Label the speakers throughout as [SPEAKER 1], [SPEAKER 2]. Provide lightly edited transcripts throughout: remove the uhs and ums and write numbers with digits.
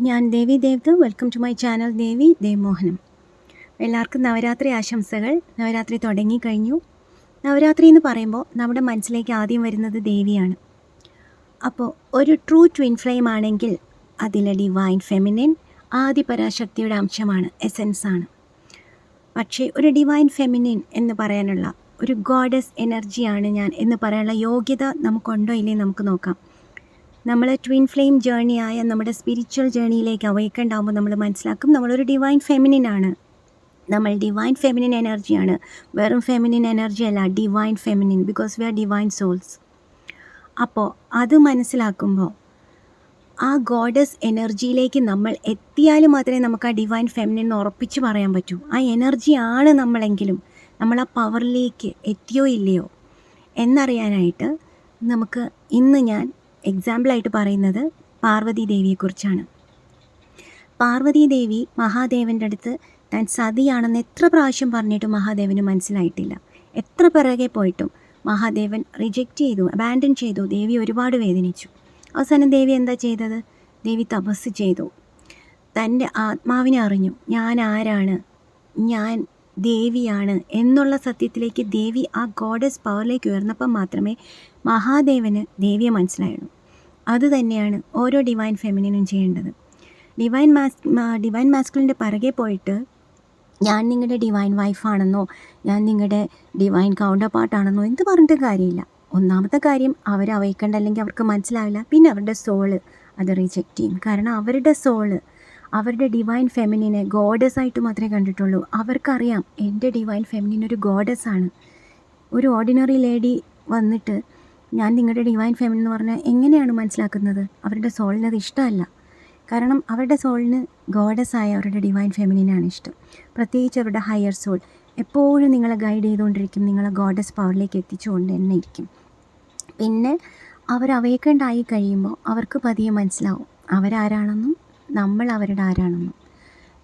[SPEAKER 1] ഞാൻ ദേവി Devda. Welcome to my channel ദേവി ദേവ്മോഹനം. എല്ലാവർക്കും നവരാത്രി ആശംസകൾ. നവരാത്രി തുടങ്ങിക്കഴിഞ്ഞു. നവരാത്രി എന്ന് പറയുമ്പോൾ നമ്മുടെ മനസ്സിലേക്ക് ആദ്യം വരുന്നത് ദേവിയാണ്. അപ്പോൾ ഒരു ട്രൂ ട്വിൻ ഫ്ലെയിം ആണെങ്കിൽ അതിലെ ഡിവൈൻ ഫെമിനിൻ ആദിപരാശക്തിയുടെ അംശമാണ്, എസെൻസാണ്. പക്ഷേ ഒരു ഡിവൈൻ ഫെമിനിൻ എന്ന് പറയാനുള്ള ഒരു ഗോഡസ് എനർജിയാണ് ഞാൻ എന്ന് പറയാനുള്ള യോഗ്യത നമുക്കുണ്ടോ ഇല്ലേ നമുക്ക് നോക്കാം. നമ്മൾ ട്വിൻ ഫ്ലെയിം ജേണിയായ നമ്മുടെ സ്പിരിച്വൽ ജേണിയിലേക്ക് അവേക്കൻഡ് ആകുമ്പോൾ നമ്മൾ മനസ്സിലാക്കും നമ്മളൊരു ഡിവൈൻ ഫെമിനിനാണ്. നമ്മൾ ഡിവൈൻ ഫെമിനിൻ എനർജിയാണ്, വെറും ഫെമിനിൻ എനർജി അല്ല, divine feminine, because we are divine souls. അപ്പോൾ അത് മനസ്സിലാക്കുമ്പോൾ ആ ഗോഡസ് എനർജിയിലേക്ക് നമ്മൾ എത്തിയാൽ മാത്രമേ നമുക്ക് ആ ഡിവൈൻ ഫെമിനിൻ ഉറപ്പിച്ച് പറയാൻ പറ്റൂ. ആ എനർജിയാണ് നമ്മളെങ്കിലും നമ്മൾ ആ പവറിലേക്ക് എത്തിയോ ഇല്ലയോ എന്നറിയാനായിട്ട് നമുക്ക് ഇന്ന് ഞാൻ എക്സാമ്പിളായിട്ട് പറയുന്നത് പാർവതി ദേവിയെക്കുറിച്ചാണ്. പാർവതി ദേവി മഹാദേവൻ്റെ അടുത്ത് താൻ സതിയാണെന്ന് എത്ര പ്രാവശ്യം പറഞ്ഞിട്ടും മഹാദേവന് മനസ്സിലായിട്ടില്ല. എത്ര പിറകെ പോയിട്ടും മഹാദേവൻ റിജക്റ്റ് ചെയ്തു, അബാൻഡൻ ചെയ്തു. ദേവി ഒരുപാട് വേദനിച്ചു. അവസാനം ദേവി എന്താ ചെയ്തത്? ദേവി തപസ് ചെയ്തു. തൻ്റെ ആത്മാവിനെ അറിഞ്ഞു. ഞാൻ ആരാണ്, ഞാൻ ദേവിയാണ് എന്നുള്ള സത്യത്തിലേക്ക് ദേവി ആ ഗോഡസ് പവറിലേക്ക് ഉയർന്നപ്പം മാത്രമേ മഹാദേവന് ദേവിയെ മനസ്സിലായുള്ളൂ. അതുതന്നെയാണ് ഓരോ ഡിവൈൻ ഫെമിനിനും ചെയ്യേണ്ടത്. ഡിവൈൻ മാസ്കുലിൻ്റെ പിറകെ പോയിട്ട് ഞാൻ നിങ്ങളുടെ ഡിവൈൻ വൈഫാണെന്നോ ഞാൻ നിങ്ങളുടെ ഡിവൈൻ കൗണ്ടർ പാർട്ടാണെന്നോ എന്ത് പറഞ്ഞിട്ട് കാര്യമില്ല. ഒന്നാമത്തെ കാര്യം അവർ അവയ്ക്കണ്ട, അല്ലെങ്കിൽ അവർക്ക് മനസ്സിലാവില്ല. പിന്നെ അവരുടെ സോള് അത് റിജക്റ്റ് ചെയ്യും. കാരണം അവരുടെ സോള് അവരുടെ ഡിവൈൻ ഫെമിനിനെ ഗോഡസ് ആയിട്ട് മാത്രമേ കണ്ടിട്ടുള്ളൂ. അവർക്കറിയാം എൻ്റെ ഡിവൈൻ ഫെമിനിൻ ഒരു ഗോഡസ് ആണ്. ഒരു ഓർഡിനറി ലേഡി വന്നിട്ട് ഞാൻ നിങ്ങളുടെ ഡിവൈൻ ഫെമിനിൻ എന്ന് പറഞ്ഞാൽ എങ്ങനെയാണ് മനസ്സിലാക്കുന്നത്? അവരുടെ സോളിന് അത് ഇഷ്ടമല്ല. കാരണം അവരുടെ സോളിന് ഗോഡസായ അവരുടെ ഡിവൈൻ ഫെമിനിനാണ് ഇഷ്ടം. പ്രത്യേകിച്ച് അവരുടെ ഹയർ സോൾ എപ്പോഴും നിങ്ങളെ ഗൈഡ് ചെയ്തുകൊണ്ടിരിക്കും, നിങ്ങളെ ഗോഡസ് പവറിലേക്ക് എത്തിച്ചുകൊണ്ട് തന്നെ ഇരിക്കും. പിന്നെ അവർ അവേക്കണ്ടായി കഴിയുമ്പോൾ അവർക്ക് പതിയെ മനസ്സിലാവും അവരാരാണെന്നും നമ്മൾ അവരുടെ ആരാണെന്നും.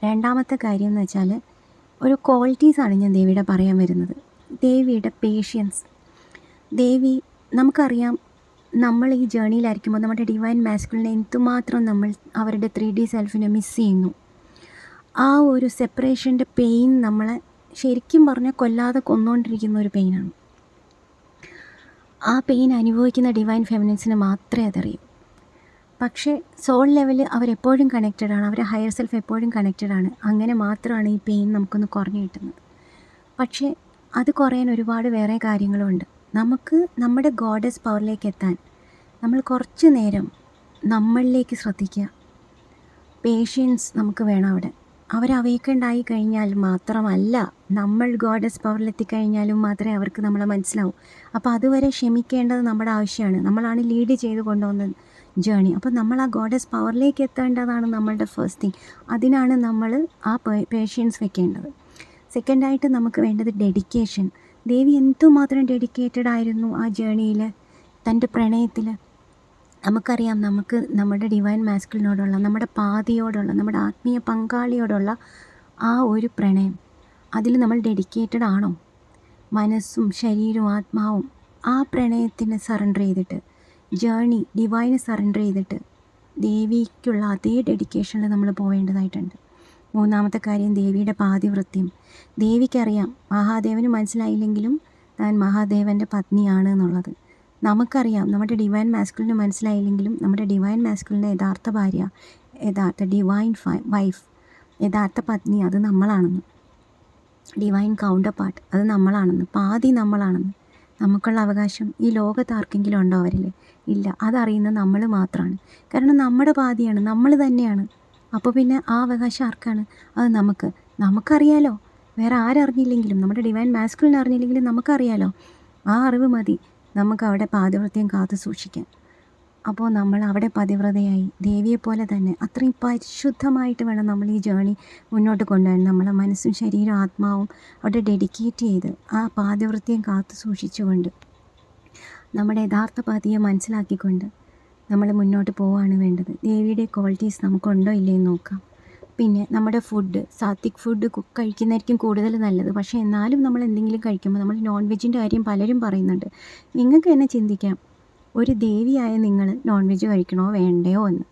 [SPEAKER 1] രണ്ടാമത്തെ കാര്യം എന്ന് വെച്ചാൽ ഒരു ക്വാളിറ്റീസാണ് ഞാൻ ദേവിയുടെ പറയാൻ വരുന്നത്. ദേവിയുടെ പേഷ്യൻസ്. ദേവി നമുക്കറിയാം, നമ്മൾ ഈ ജേണിയിലായിരിക്കുമ്പോൾ നമ്മുടെ ഡിവൈൻ മാസ്കുലിനെ എന്തുമാത്രം നമ്മൾ അവരുടെ 3D സെൽഫിനെ മിസ് ചെയ്യുന്നു. ആ ഒരു സെപ്പറേഷൻ്റെ പെയിൻ നമ്മളെ ശരിക്കും പറഞ്ഞാൽ കൊല്ലാതെ കൊന്നുകൊണ്ടിരിക്കുന്ന ഒരു പെയിനാണ്. ആ പെയിൻ അനുഭവിക്കുന്ന ഡിവൈൻ ഫെമിനിൻസിന് മാത്രമേ അതറിയൂ. പക്ഷേ സോൾ ലെവലിൽ അവരെപ്പോഴും കണക്റ്റഡ് ആണ്, അവരുടെ ഹയർ സെൽഫ് എപ്പോഴും കണക്റ്റഡ് ആണ്. അങ്ങനെ മാത്രമാണ് ഈ പെയിൻ നമുക്കൊന്ന് കുറഞ്ഞു കിട്ടുന്നത്. പക്ഷേ അത് കുറയാൻ ഒരുപാട് വേറെ കാര്യങ്ങളുണ്ട്. നമുക്ക് നമ്മുടെ ഗോഡസ് പവറിലേക്ക് എത്താൻ നമ്മൾ കുറച്ച് നേരം നമ്മളിലേക്ക് ശ്രദ്ധിക്കുക. പേഷ്യൻസ് നമുക്ക് വേണം അവിടെ. അവരവേക്കണ്ടായി കഴിഞ്ഞാൽ മാത്രമല്ല, നമ്മൾ ഗോഡസ് പവറിലെത്തിക്കഴിഞ്ഞാലും മാത്രമേ അവർക്ക് നമ്മളെ മനസ്സിലാവൂ. അപ്പോൾ അതുവരെ ക്ഷമിക്കേണ്ടത് നമ്മുടെ ആവശ്യമാണ്. നമ്മളാണ് ലീഡ് ചെയ്ത് കൊണ്ടുവന്ന ജേണി. അപ്പോൾ നമ്മൾ ആ ഗോഡസ് പവറിലേക്ക് എത്തേണ്ടതാണ് നമ്മളുടെ ഫസ്റ്റ് തിങ്. അതിനാണ് നമ്മൾ ആ പേഷ്യൻസ് വെക്കേണ്ടത്. സെക്കൻഡായിട്ട് നമുക്ക് വേണ്ടത് ഡെഡിക്കേഷൻ. ദേവി എന്തുമാത്രം ഡെഡിക്കേറ്റഡ് ആയിരുന്നു ആ ജേണിയിൽ, തൻ്റെ പ്രണയത്തിൽ. നമുക്കറിയാം നമുക്ക് നമ്മുടെ ഡിവൈൻ മാസ്കുലിനോടുള്ള, നമ്മുടെ പാതിയോടുള്ള, നമ്മുടെ ആത്മീയ പങ്കാളിയോടുള്ള ആ ഒരു പ്രണയം, അതിൽ നമ്മൾ ഡെഡിക്കേറ്റഡ് ആണോ? മനസ്സും ശരീരവും ആത്മാവും ആ പ്രണയത്തിന് സറണ്ടർ ചെയ്തിട്ട്, ജേണി ഡിവൈന് സറണ്ടർ ചെയ്തിട്ട് ദേവിക്കുള്ള അതേ ഡെഡിക്കേഷനിൽ നമ്മൾ പോവേണ്ടതായിട്ടുണ്ട്. മൂന്നാമത്തെ കാര്യം ദേവിയുടെ പാതിവൃത്യം. ദേവിക്കറിയാം മഹാദേവന് മനസ്സിലായില്ലെങ്കിലും താൻ മഹാദേവൻ്റെ പത്നിയാണ് എന്നുള്ളത്. നമുക്കറിയാം നമ്മുടെ ഡിവൈൻ മാസ്കുലിന് മനസ്സിലായില്ലെങ്കിലും നമ്മുടെ ഡിവൈൻ മാസ്കുലിൻ്റെ യഥാർത്ഥ ഭാര്യ, യഥാർത്ഥ ഡിവൈൻ വൈഫ്, യഥാർത്ഥ പത്നി അത് നമ്മളാണെന്ന്. ഡിവൈൻ കൗണ്ടർ പാർട്ട് അത് നമ്മളാണെന്ന്, പാതി നമ്മളാണെന്ന്. നമുക്കുള്ള അവകാശം ഈ ലോകത്ത് ആർക്കെങ്കിലും ഉണ്ടോ? അവരിൽ ഇല്ല. അതറിയുന്നത് നമ്മൾ മാത്രമാണ്. കാരണം നമ്മുടെ പാതിയാണ്, നമ്മൾ തന്നെയാണ്. അപ്പോൾ പിന്നെ ആ അവകാശം ആർക്കാണ്? അത് നമുക്കറിയാലോ. വേറെ ആരറിഞ്ഞില്ലെങ്കിലും, നമ്മുടെ ഡിവൈൻ മാസ്കുലിൻ അറിഞ്ഞില്ലെങ്കിലും നമുക്കറിയാലോ. ആ അറിവ് മതി നമുക്ക് അവിടെ പാതിവൃത്യം കാത്തു സൂക്ഷിക്കാൻ. അപ്പോൾ നമ്മൾ അവിടെ പതിവ്രതയായി ദേവിയെപ്പോലെ തന്നെ അത്രയും പരിശുദ്ധമായിട്ട് വേണം നമ്മൾ ഈ ജേണി മുന്നോട്ട് കൊണ്ടുപോകാൻ. നമ്മളെ മനസ്സും ശരീരവും ആത്മാവും അവിടെ ഡെഡിക്കേറ്റ് ചെയ്ത് ആ പാതിവൃത്യം കാത്തു സൂക്ഷിച്ചുകൊണ്ട് നമ്മുടെ യഥാർത്ഥ പതിയെ മനസ്സിലാക്കിക്കൊണ്ട് നമ്മൾ മുന്നോട്ട് പോവുകയാണ് വേണ്ടത്. ദേവിയുടെ ക്വാളിറ്റീസ് നമുക്കുണ്ടോ ഇല്ലയെന്ന് നോക്കാം. പിന്നെ നമ്മുടെ ഫുഡ്, സാത്വിക് ഫുഡ് കഴിക്കുന്നതായിരിക്കും കൂടുതൽ നല്ലത്. പക്ഷേ എന്നാലും നമ്മൾ എന്തെങ്കിലും കഴിക്കുമ്പോൾ നമ്മൾ നോൺ വെജിൻ്റെ കാര്യം പലരും പറയുന്നുണ്ട്. നിങ്ങൾക്ക് തന്നെ ചിന്തിക്കാം, ഒരു ദേവിയായ നിങ്ങൾ നോൺ വെജ് കഴിക്കണോ വേണ്ടയോ എന്ന്.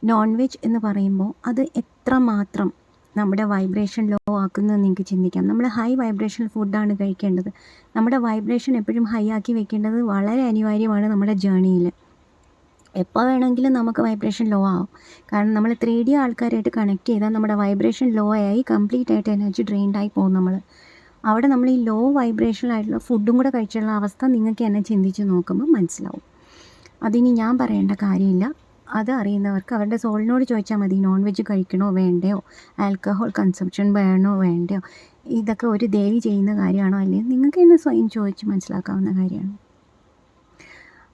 [SPEAKER 1] നോൺ വെജ് എന്ന് പറയുമ്പോൾ അത് എത്രമാത്രം നമ്മുടെ വൈബ്രേഷൻ ലോ ആക്കുന്നത് നിങ്ങൾക്ക് ചിന്തിക്കാം. നമ്മൾ ഹൈ വൈബ്രേഷണൽ ഫുഡാണ് കഴിക്കേണ്ടത്. നമ്മുടെ വൈബ്രേഷൻ എപ്പോഴും ഹൈ ആക്കി വെക്കേണ്ടത് വളരെ അനിവാര്യമാണ് നമ്മുടെ ജേണിയിൽ. എപ്പോൾ വേണമെങ്കിലും നമുക്ക് വൈബ്രേഷൻ ലോ ആവും. കാരണം നമ്മൾ 3D ആൾക്കാരായിട്ട് കണക്ട് ചെയ്താൽ നമ്മുടെ വൈബ്രേഷൻ ലോ ആയി കംപ്ലീറ്റ് ആയിട്ട് എനർജി ഡ്രെയിൻഡായി പോകും നമ്മൾ. അവിടെ നമ്മൾ ഈ ലോ വൈബ്രേഷനായിട്ടുള്ള ഫുഡും കൂടെ കഴിച്ചുള്ള അവസ്ഥ നിങ്ങൾക്ക് എന്നെ ചിന്തിച്ച് നോക്കുമ്പോൾ മനസ്സിലാവും. അതിനി ഞാൻ പറയേണ്ട കാര്യമില്ല. അത് അറിയുന്നവർക്ക് അവരുടെ സോളിനോട് ചോദിച്ചാൽ മതി, നോൺ വെജ് കഴിക്കണോ വേണ്ടയോ, ആൽക്കഹോൾ കൺസംപ്ഷൻ വേണോ വേണ്ടയോ, ഇതൊക്കെ ഒരു ദേവി ചെയ്യുന്ന കാര്യമാണോ അല്ലെങ്കിൽ നിങ്ങൾക്ക് തന്നെ സ്വയം ചോദിച്ച് മനസ്സിലാക്കാവുന്ന കാര്യമാണ്.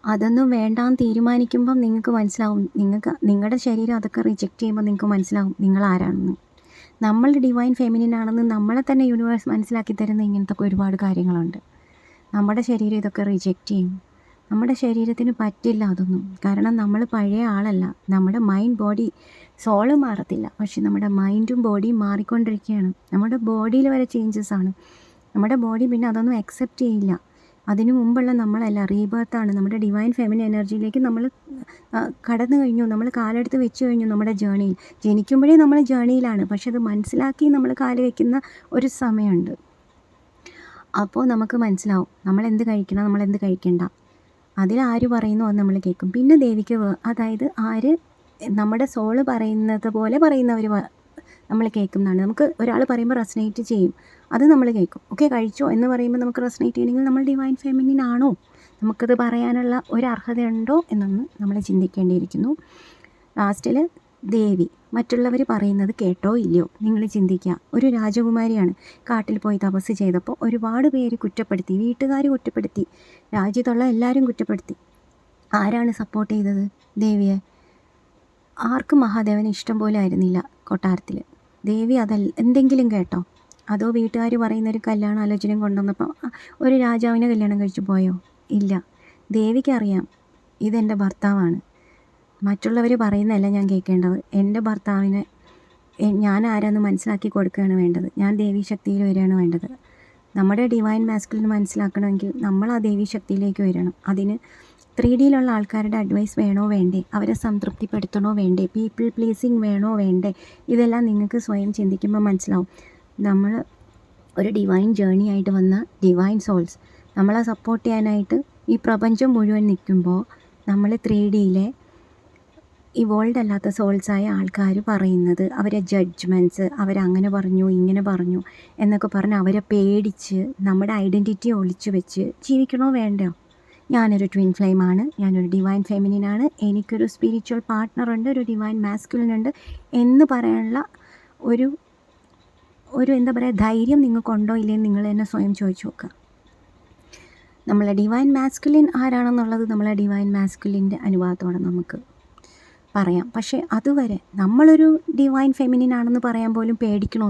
[SPEAKER 1] അതൊന്നും വേണ്ടാന്ന് തീരുമാനിക്കുമ്പം നിങ്ങൾക്ക് മനസ്സിലാവും, നിങ്ങളുടെ ശരീരം അതൊക്കെ റിജക്റ്റ് ചെയ്യുമ്പോൾ നിങ്ങൾക്ക് മനസ്സിലാവും നിങ്ങൾ ആരാണെന്ന്. നമ്മൾ ഡിവൈൻ ഫെമിനിൻ ആണെന്ന് നമ്മളെ തന്നെ യൂണിവേഴ്സ് മനസ്സിലാക്കി തരുന്ന ഇങ്ങനത്തെ ഒരുപാട് കാര്യങ്ങളുണ്ട്. നമ്മുടെ ശരീരം ഇതൊക്കെ റിജക്റ്റ് ചെയ്യും. നമ്മുടെ ശരീരത്തിന് പറ്റില്ല അതൊന്നും. കാരണം നമ്മൾ പഴയ ആളല്ല. നമ്മുടെ മൈൻഡ് ബോഡി സോള് മാറത്തില്ല, പക്ഷെ നമ്മുടെ മൈൻഡും ബോഡിയും മാറിക്കൊണ്ടിരിക്കുകയാണ്. നമ്മുടെ ബോഡിയിൽ വരെ ചേഞ്ചസ് ആണ്. നമ്മുടെ ബോഡി പിന്നെ അതൊന്നും അക്സെപ്റ്റ് ചെയ്യില്ല. അതിനു മുമ്പുള്ള നമ്മളല്ല, റീബർത്താണ്. നമ്മുടെ ഡിവൈൻ ഫെമിനിൻ എനർജിയിലേക്ക് നമ്മൾ കടന്നു കഴിഞ്ഞു. നമ്മൾ കാലെടുത്ത് വെച്ച് കഴിഞ്ഞു നമ്മുടെ ജേണിയിൽ. ജനിക്കുമ്പോഴേ നമ്മൾ ജേണിയിലാണ്, പക്ഷെ അത് മനസ്സിലാക്കി നമ്മൾ കാല് വയ്ക്കുന്ന ഒരു സമയമുണ്ട്. അപ്പോൾ നമുക്ക് മനസ്സിലാവും നമ്മളെന്ത് കഴിക്കണം, നമ്മളെന്ത് കഴിക്കണ്ട. അതിലാര് പറയുന്നു അത് നമ്മൾ കേൾക്കും. പിന്നെ ദേവിക്ക് അതായത് ആര് നമ്മുടെ സോള് പറയുന്നത് പോലെ പറയുന്നവർ നമ്മൾ കേൾക്കുന്നതാണ്. നമുക്ക് ഒരാൾ പറയുമ്പോൾ റെസനേറ്റ് ചെയ്യും, അത് നമ്മൾ കേൾക്കും. ഓക്കെ, കഴിച്ചോ എന്ന് പറയുമ്പോൾ നമുക്ക് റെസനേറ്റ് ചെയ്യണമെങ്കിൽ നമ്മൾ ഡിവൈൻ ഫെമിനിൻ ആണോ, നമുക്കത് പറയാനുള്ള ഒരു അർഹതയുണ്ടോ എന്നൊന്ന് നമ്മൾ ചിന്തിക്കേണ്ടിയിരിക്കുന്നു. ലാസ്റ്റിൽ ദേവി മറ്റുള്ളവർ പറയുന്നത് കേട്ടോ ഇല്ലയോ നിങ്ങൾ ചിന്തിക്കുക. ഒരു രാജകുമാരിയാണ്, കാട്ടിൽ പോയി തപസ് ചെയ്തപ്പോൾ ഒരുപാട് പേര് കുറ്റപ്പെടുത്തി, വീട്ടുകാർ കുറ്റപ്പെടുത്തി, രാജ്യത്തുള്ള എല്ലാവരും കുറ്റപ്പെടുത്തി. ആരാണ് സപ്പോർട്ട് ചെയ്തത്? ദേവിയെ. ആർക്കും മഹാദേവന് ഇഷ്ടം പോലെ ആയിരുന്നില്ല കൊട്ടാരത്തിൽ. ദേവി എന്തെങ്കിലും കേട്ടോ? അതോ വീട്ടുകാർ പറയുന്നൊരു കല്യാണ ആലോചനയും കൊണ്ടുവന്നപ്പോൾ ഒരു രാജാവിനെ കല്യാണം കഴിച്ചു പോയോ? ഇല്ല. ദേവിക്കറിയാം ഇതെൻ്റെ ഭർത്താവാണ്, മറ്റുള്ളവർ പറയുന്നതല്ല ഞാൻ കേൾക്കേണ്ടത്. എൻ്റെ ഭർത്താവിനെ ഞാൻ ആരാന്ന് മനസ്സിലാക്കി കൊടുക്കുകയാണ് വേണ്ടത്. ഞാൻ ദേവീ ശക്തിയിൽ വരികയാണ് വേണ്ടത്. നമ്മുടെ ഡിവൈൻ മാസ്കുലിൻ മനസ്സിലാക്കണമെങ്കിൽ നമ്മൾ ആ ദേവീ ശക്തിയിലേക്ക് വരണം. അതിന് 3Dയിലുള്ള ആൾക്കാരുടെ അഡ്വൈസ് വേണോ വേണ്ടേ, അവരെ സംതൃപ്തിപ്പെടുത്തണോ വേണ്ടേ, പീപ്പിൾ പ്ലീസിങ് വേണോ വേണ്ടേ, ഇതെല്ലാം നിങ്ങൾക്ക് സ്വയം ചിന്തിക്കുമ്പോൾ മനസ്സിലാവും. നമ്മൾ ഒരു ഡിവൈൻ ജേർണി ആയിട്ട് വന്ന ഡിവൈൻ സോൾസ് നമ്മളെ സപ്പോർട്ട് ചെയ്യാനായിട്ട് ഈ പ്രപഞ്ചം മുഴുവൻ നിൽക്കുമ്പോൾ നമ്മൾ 3Dയിലെ ഇവോൾഡ് അല്ലാത്ത സോൾസായ ആൾക്കാർ പറയുന്നത്, അവരെ ജഡ്ജ്മെൻറ്റ്സ്, അവരങ്ങനെ പറഞ്ഞു ഇങ്ങനെ പറഞ്ഞു എന്നൊക്കെ പറഞ്ഞ് അവരെ പേടിച്ച് നമ്മുടെ ഐഡൻറ്റിറ്റി ഒളിച്ചു വെച്ച് ജീവിക്കണോ വേണ്ടോ? ഞാനൊരു ട്വിൻ ഫ്ലെയിമാണ്, ഞാനൊരു ഡിവൈൻ ഫെമിനിനാണ്, എനിക്കൊരു സ്പിരിച്വൽ പാർട്ട്ണറുണ്ട്, ഒരു ഡിവൈൻ മാസ്കുലിനുണ്ട് എന്ന് പറയാനുള്ള ഒരു എന്താ പറയുക ധൈര്യം നിങ്ങൾക്കുണ്ടോ ഇല്ലെന്ന് നിങ്ങൾ തന്നെ സ്വയം ചോദിച്ചു നോക്കുക. നമ്മളെ ഡിവൈൻ മാസ്കുലിൻ ആരാണെന്നുള്ളത് നമ്മളെ ഡിവൈൻ മാസ്കുലിൻ്റെ അനുഭവത്തോടെ നമുക്ക് പറയാം. പക്ഷേ അതുവരെ നമ്മളൊരു ഡിവൈൻ ഫെമിനിൻ ആണെന്ന് പറയാൻ പോലും പേടിക്കണോ?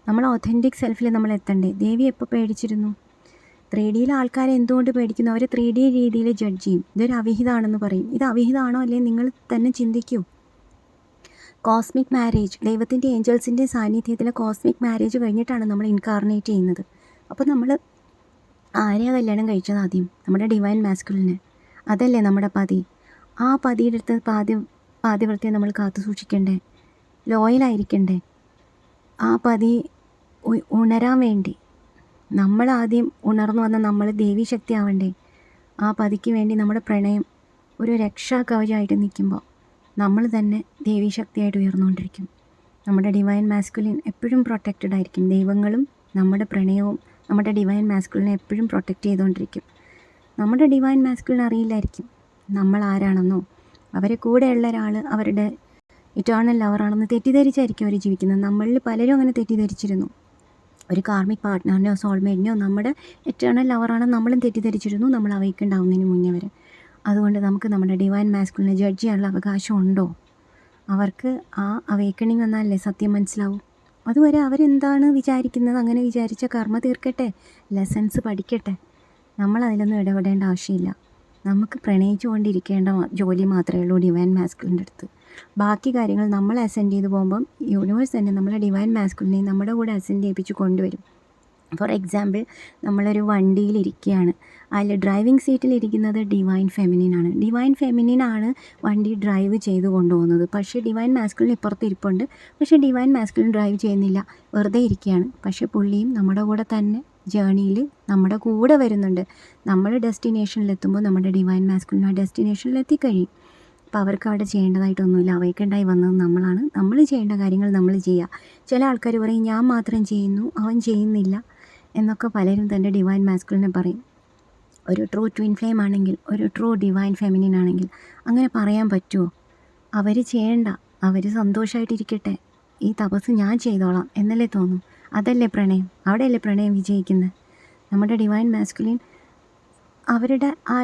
[SPEAKER 1] നമ്മൾ ഒതൻറ്റിക് സെൽഫിൽ നമ്മൾ എത്തണ്ടേ? ദേവി എപ്പോൾ പേടിച്ചിരുന്നു? 3Dയിലെ ആൾക്കാരെ എന്തുകൊണ്ട് പേടിക്കുന്നു? അവർ 3D രീതിയിൽ ജഡ്ജ് ചെയ്യും. ഇതൊരു അവിഹിതമാണെന്ന് പറയും. ഇത് അവിഹിതമാണോ അല്ലെങ്കിൽ നിങ്ങൾ തന്നെ ചിന്തിക്കൂ. കോസ്മിക് മാരേജ്, ദൈവത്തിൻ്റെ ഏഞ്ചൽസിൻ്റെ സാന്നിധ്യത്തിൽ കോസ്മിക് മാരേജ് കഴിഞ്ഞിട്ടാണ് നമ്മൾ ഇൻകാർണേറ്റ് ചെയ്യുന്നത്. അപ്പോൾ നമ്മൾ ആരെയാണ് കല്യാണം കഴിച്ചത്? ആദ്യം നമ്മുടെ ഡിവൈൻ മാസ്കുലിനെ. അതല്ലേ നമ്മുടെ പതി. ആ പതിയുടെ അടുത്ത് പാതിവൃത്യം നമ്മൾ കാത്തു സൂക്ഷിക്കണ്ടേ, ലോയലായിരിക്കണ്ടേ? ആ പതി ഉണരാൻ വേണ്ടി നമ്മൾ ആദ്യം ഉണർന്നു വന്ന നമ്മൾ ദേവീ ശക്തി ആവണ്ടേ? ആ പതിക്ക് വേണ്ടി നമ്മുടെ പ്രണയം ഒരു രക്ഷാ കവചമായിട്ട് നിൽക്കുമ്പോൾ നമ്മൾ തന്നെ ദേവീ ശക്തിയായിട്ട് ഉയർന്നുകൊണ്ടിരിക്കും. നമ്മുടെ ഡിവൈൻ മാസ്കുലിൻ എപ്പോഴും പ്രൊട്ടക്റ്റഡ് ആയിരിക്കും. ദൈവങ്ങളും നമ്മുടെ പ്രണയവും നമ്മുടെ ഡിവൈൻ മാസ്കുലിനെ എപ്പോഴും പ്രൊട്ടക്റ്റ് ചെയ്തുകൊണ്ടിരിക്കും. നമ്മുടെ ഡിവൈൻ മാസ്കുലിൻ അറിയില്ലായിരിക്കും നമ്മൾ ആരാണെന്നോ, അവരെ കൂടെയുള്ള ഒരാൾ അവരുടെ ഇറ്റേണൽ ലവറാണെന്ന് തെറ്റിദ്ധരിച്ചായിരിക്കും അവർ ജീവിക്കുന്നത്. നമ്മളിൽ പലരും അങ്ങനെ തെറ്റിദ്ധരിച്ചിരുന്നു. ഒരു കാർമിക് പാർട്ട്ണറിനെയോ സോൾമേറ്റിനെയോ നമ്മുടെ എറ്റേണൽ ലവറാണെന്ന് നമ്മളും തെറ്റിദ്ധരിച്ചിരുന്നു, നമ്മൾ അവയ്ക്കുണ്ടാവുന്നതിന് മുന്നേ വരെ. അതുകൊണ്ട് നമുക്ക് നമ്മുടെ ഡിവൈൻ മാസ്കുലിനെ ജഡ്ജ് ചെയ്യാനുള്ള അവകാശം ഉണ്ടോ? അവർക്ക് ആ അവേക്കണിങ് വന്നാലല്ലേ സത്യം മനസ്സിലാവും. അതുവരെ അവരെന്താണ് വിചാരിക്കുന്നത് അങ്ങനെ വിചാരിച്ച കർമ്മ തീർക്കട്ടെ, ലെസൺസ് പഠിക്കട്ടെ. നമ്മൾ അതിലൊന്നും ഇടപെടേണ്ട ആവശ്യമില്ല. നമുക്ക് പ്രണയിച്ചുകൊണ്ടിരിക്കേണ്ട ജോലി മാത്രമേ ഉള്ളൂ ഡിവൈൻ മാസ്കുലിൻ്റെ അടുത്ത്. ബാക്കി കാര്യങ്ങൾ നമ്മൾ അസെൻഡ് ചെയ്ത് പോകുമ്പം യൂണിവേഴ്സ് തന്നെ നമ്മളെ ഡിവൈൻ മാസ്കുലിനെ നമ്മുടെ കൂടെ അസെൻഡ് ചെയ്യിപ്പിച്ച് കൊണ്ടുവരും. ഫോർ എക്സാമ്പിൾ, നമ്മളൊരു വണ്ടിയിലിരിക്കുകയാണ്. അതിൽ ഡ്രൈവിംഗ് സീറ്റിലിരിക്കുന്നത് ഡിവൈൻ ഫെമിനിനാണ്. ഡിവൈൻ ഫെമിനിനാണ് വണ്ടി ഡ്രൈവ് ചെയ്ത് കൊണ്ടുപോകുന്നത്. പക്ഷേ ഡിവൈൻ മാസ്കുലിൻ ഇപ്പുറത്ത് ഇരിപ്പുണ്ട്. പക്ഷേ ഡിവൈൻ മാസ്കുലിൻ ഡ്രൈവ് ചെയ്യുന്നില്ല, വെറുതെ ഇരിക്കുകയാണ്. പക്ഷേ പുള്ളിയും നമ്മുടെ കൂടെ തന്നെ ജേണിയിൽ നമ്മുടെ കൂടെ വരുന്നുണ്ട്. നമ്മൾ ഡെസ്റ്റിനേഷനിലെത്തുമ്പോൾ നമ്മുടെ ഡിവൈൻ മാസ്കുലിൻ ആ ഡെസ്റ്റിനേഷനിലെത്തിക്കഴിയും. അപ്പോൾ അവർക്ക് അവിടെ ചെയ്യേണ്ടതായിട്ടൊന്നുമില്ല. അവയ്ക്കുണ്ടായി വന്നത് നമ്മളാണ്. നമ്മൾ ചെയ്യേണ്ട കാര്യങ്ങൾ നമ്മൾ ചെയ്യുക. ചില ആൾക്കാർ പറയും, ഞാൻ മാത്രം ചെയ്യുന്നു, അവൻ ചെയ്യുന്നില്ല എന്നൊക്കെ പലരും തൻ്റെ ഡിവൈൻ മാസ്കുലിനെ പറയും. ഒരു ട്രൂ ട്വിൻ ഫ്ലെയിം ആണെങ്കിൽ, ഒരു ട്രൂ ഡിവൈൻ ഫെമിനിൻ ആണെങ്കിൽ അങ്ങനെ പറയാൻ പറ്റുമോ? അവർ ചെയ്യണ്ട, അവർ സന്തോഷമായിട്ടിരിക്കട്ടെ, ഈ തപസ് ഞാൻ ചെയ്തോളാം എന്നല്ലേ തോന്നും. അതല്ലേ പ്രണയം, അവിടെയല്ലേ പ്രണയം വിജയിക്കുന്നത്. നമ്മുടെ ഡിവൈൻ മാസ്കുലിൻ അവരുടെ ആ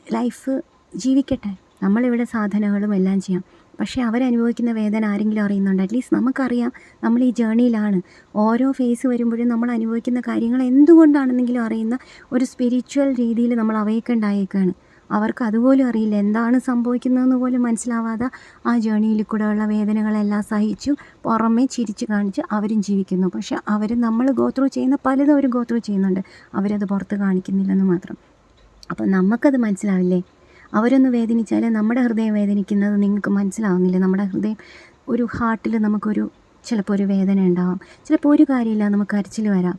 [SPEAKER 1] ലൈഫ് ജീവിക്കട്ടെ. നമ്മളിവിടെ സാധനങ്ങളും എല്ലാം ചെയ്യാം. പക്ഷേ അവരനുഭവിക്കുന്ന വേദന ആരെങ്കിലും അറിയുന്നുണ്ട്? അറ്റ്ലീസ്റ്റ് നമുക്കറിയാം, നമ്മൾ ഈ ജേണിയിലാണ്. ഓരോ ഫേസ് വരുമ്പോഴും നമ്മൾ അനുഭവിക്കുന്ന കാര്യങ്ങൾ എന്തുകൊണ്ടാണെന്നെങ്കിലും അറിയുന്ന ഒരു സ്പിരിച്വൽ രീതിയിൽ നമ്മൾ അവയ്ക്കുണ്ടായേക്കാണ്. അവർക്ക് അതുപോലും അറിയില്ല, എന്താണ് സംഭവിക്കുന്നതെന്ന് പോലും മനസ്സിലാവാതെ ആ ജേണിയിൽ കൂടെയുള്ള വേദനകളെല്ലാം സഹിച്ചു പുറമേ ചിരിച്ച് കാണിച്ച് അവരും ജീവിക്കുന്നു. പക്ഷേ അവർ നമ്മൾ ഗോത്രൂ ചെയ്യുന്ന പലതും അവർ ഗോത്രൂ ചെയ്യുന്നുണ്ട്, അവരത് പുറത്ത് കാണിക്കുന്നില്ലെന്ന് മാത്രം. അപ്പം നമുക്കത് മനസ്സിലാവില്ലേ? അവരൊന്ന് വേദനിച്ചാൽ നമ്മുടെ ഹൃദയം വേദനിക്കുന്നത് നിങ്ങൾക്ക് മനസ്സിലാവുന്നില്ല. നമ്മുടെ ഹൃദയം ഒരു ഹാർട്ടിൽ നമുക്കൊരു ചിലപ്പോൾ ഒരു വേദന ഉണ്ടാവാം, ചിലപ്പോൾ ഒരു കാര്യമില്ല നമുക്ക് കരച്ചിൽ വരാം,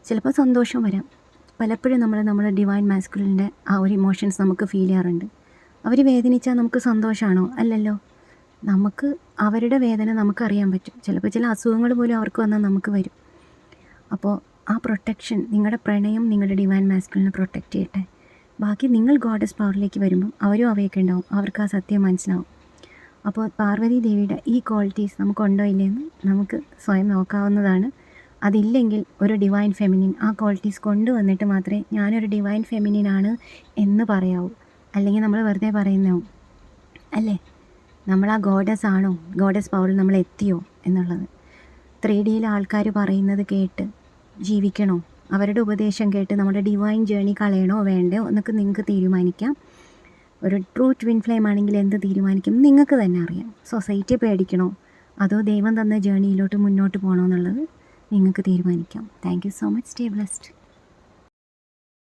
[SPEAKER 1] ചിലപ്പോൾ സന്തോഷം വരാം. പലപ്പോഴും നമ്മുടെ ഡിവൈൻ മാസ്കുലിൻ്റെ ആ ഒരു ഇമോഷൻസ് നമുക്ക് ഫീൽ ചെയ്യാറുണ്ട്. അവർ വേദനിച്ചാൽ നമുക്ക് സന്തോഷമാണോ? അല്ലല്ലോ. നമുക്ക് അവരുടെ വേദന നമുക്കറിയാൻ പറ്റും. ചിലപ്പോൾ ചില അസുഖങ്ങൾ പോലും അവർക്ക് വന്നാൽ നമുക്ക് വരും. അപ്പോൾ ആ പ്രൊട്ടക്ഷൻ, നിങ്ങളുടെ പ്രണയം നിങ്ങളുടെ ഡിവൈൻ മാസ്കുലിനെ പ്രൊട്ടക്റ്റ് ചെയ്യട്ടെ. ബാക്കി നിങ്ങൾ ഗോഡസ് പവറിലേക്ക് വരുമ്പം അവരും അവയൊക്കെ ഉണ്ടാവും, അവർക്ക് ആ സത്യം മനസ്സിലാവും. അപ്പോൾ പാർവതി ദേവിയുടെ ഈ ക്വാളിറ്റീസ് നമുക്കുണ്ടോ ഇല്ലയെന്ന് നമുക്ക് സ്വയം നോക്കാവുന്നതാണ്. അതില്ലെങ്കിൽ ഒരു ഡിവൈൻ ഫെമിനിൻ ആ ക്വാളിറ്റീസ് കൊണ്ടുവന്നിട്ട് മാത്രമേ ഞാനൊരു ഡിവൈൻ ഫെമിനിനാണ് എന്ന് പറയാവൂ. അല്ലെങ്കിൽ നമ്മൾ വെറുതെ പറയുന്നതാവും അല്ലേ. നമ്മൾ ആ ഗോഡസ് ആണോ, ഗോഡസ് പവറിൽ നമ്മൾ എത്തിയോ എന്നുള്ളത്. 3Dയിലെ ആൾക്കാർ പറയുന്നത് കേട്ട് ജീവിക്കണോ, അവരുടെ ഉപദേശം കേട്ട് നമ്മുടെ ഡിവൈൻ ജേണി കളയണോ വേണ്ടയോ എന്നൊക്കെ നിങ്ങൾക്ക് തീരുമാനിക്കാം. ഒരു ട്രൂ ട്വിൻ ഫ്ലെയിം ആണെങ്കിൽ എന്ത് തീരുമാനിക്കും നിങ്ങൾക്ക് തന്നെ അറിയാം. സൊസൈറ്റിയെ പേടിക്കണോ അതോ ദൈവം തന്ന ജേണിയിലോട്ട് മുന്നോട്ട് പോകണോ എന്നുള്ളത് നിങ്ങൾക്ക് തീരുമാനിക്കാം. Thank you so much. Stay blessed.